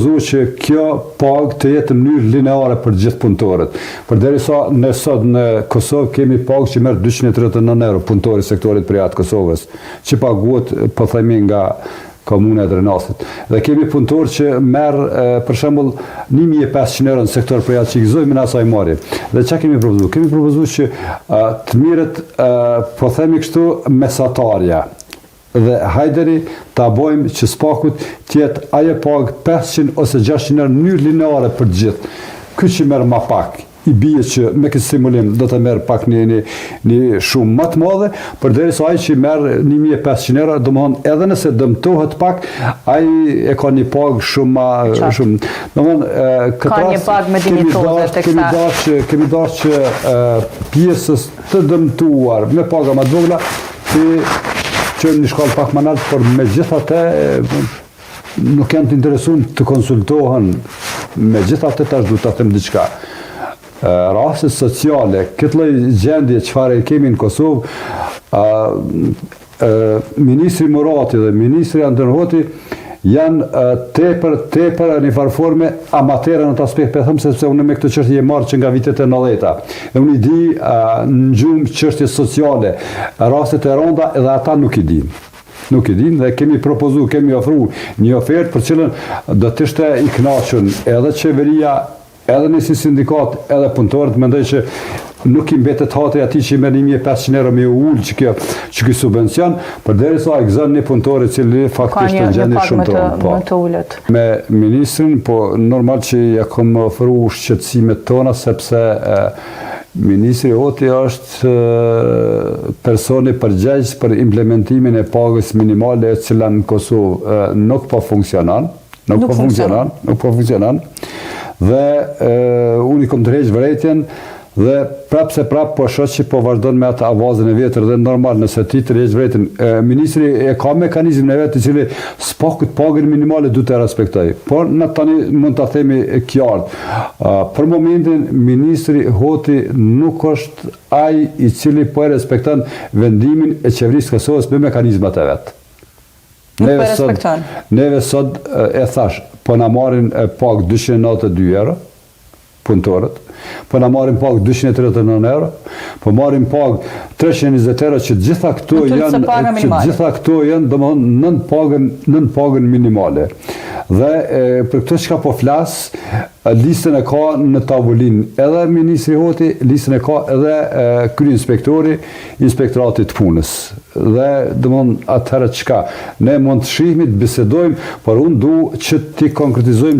që kjo pagë të jetë në mënyrë lineare për gjithë punëtorët. Përderisa ne sot në Kosovë kemi pagë që merr 239 euro punëtori sektorit privat Kosovës, që paguhet po themi nga komuna e Drenasit. Dhe kemi punëtor që merr për shembull 1500 euro në sektor privat që gëzojmë në asaj marrje. Dhe çka kemi propozuar? Kemi propozuar që të mirët po themi kështu mesatarja. Dhe hajderi ta bojmë që spakut tjetë aje pagë 500 ose 600 euro në mënyrë lineare për gjithë. Ky që merr më pak, i bie që me këtë stimulim do të merr pak një shumë më të madhe, përderisa ai që merr 1500 euro, domethënë edhe nëse dëmtohet pak, ai e ka një pagë shumë shumë. Domethënë ka një pagë me dinjitoze tek sa. Kemi dashur që pjesës të dëmtuar me paga më të vogla që një shkallë pak më lartë, por me gjithatë nuk janë të interesuar të konsultohen, me gjithatë tash duhet ta them diçka. Rastet sociale, këtë lloj gjendje çfarë kemi në Kosovë, ministri Murati dhe ministri Andërhoti janë tepër në farë forme amatere në të aspekt, për thëmë, sepse unë me këtë çështje e marrë që nga vitet e 90-ta. Dhe unë i di në gjumë çështje sociale, rastet e rënda, edhe ata nuk i din. Nuk i din dhe kemi propozu, kemi ofru një ofertë për cilën do të ishte i kënaqur edhe qeveria, edhe nësi sindikat, edhe punëtorët, mendoj që nuk i mbetet hatri atij që i merr 1500 euro me ullë që ky subvencion, përderisa ai gëzon një punëtor i cili faktikisht në gjendje shumë të ulët. Me ministrin, po normal që ja kam ofruar shqetësimet tona, sepse ministri Hoti është personi përgjegjës për implementimin e pagës minimale e cila në Kosovë nuk po funksionon. Dhe unë i kom të rejtë vërejtjen dhe prapë se prapë po shoh që po vazhdon me atë avazën e vjetër dhe normal nëse ti të rejtë vërejtjen. Ministri e ka mekanizmin e vetë i cili spakut pagën minimale du të respektoj. Por në tani mund të themi qartë. Për momentin, ministri Hoti nuk është ai i cili po e respekton vendimin e qeverisë Kosovës me mekanizmat e vetë. Neve sot e thash, po na marrin pagë 292 euro, punëtorët, po na marrin pagë 239 euro, po marrin pagë 320 euro që gjitha këto janë domethënë nën pagën minimale. Dhe për këtë çka po flas, listën e ka në tavolinë edhe ministri Hoti, listën e ka edhe kryeinspektori i inspektoratit të punës. Dhe domethënë atëherë çka ne mund të shihemi, të bisedojmë, por unë du që ti konkretizojmë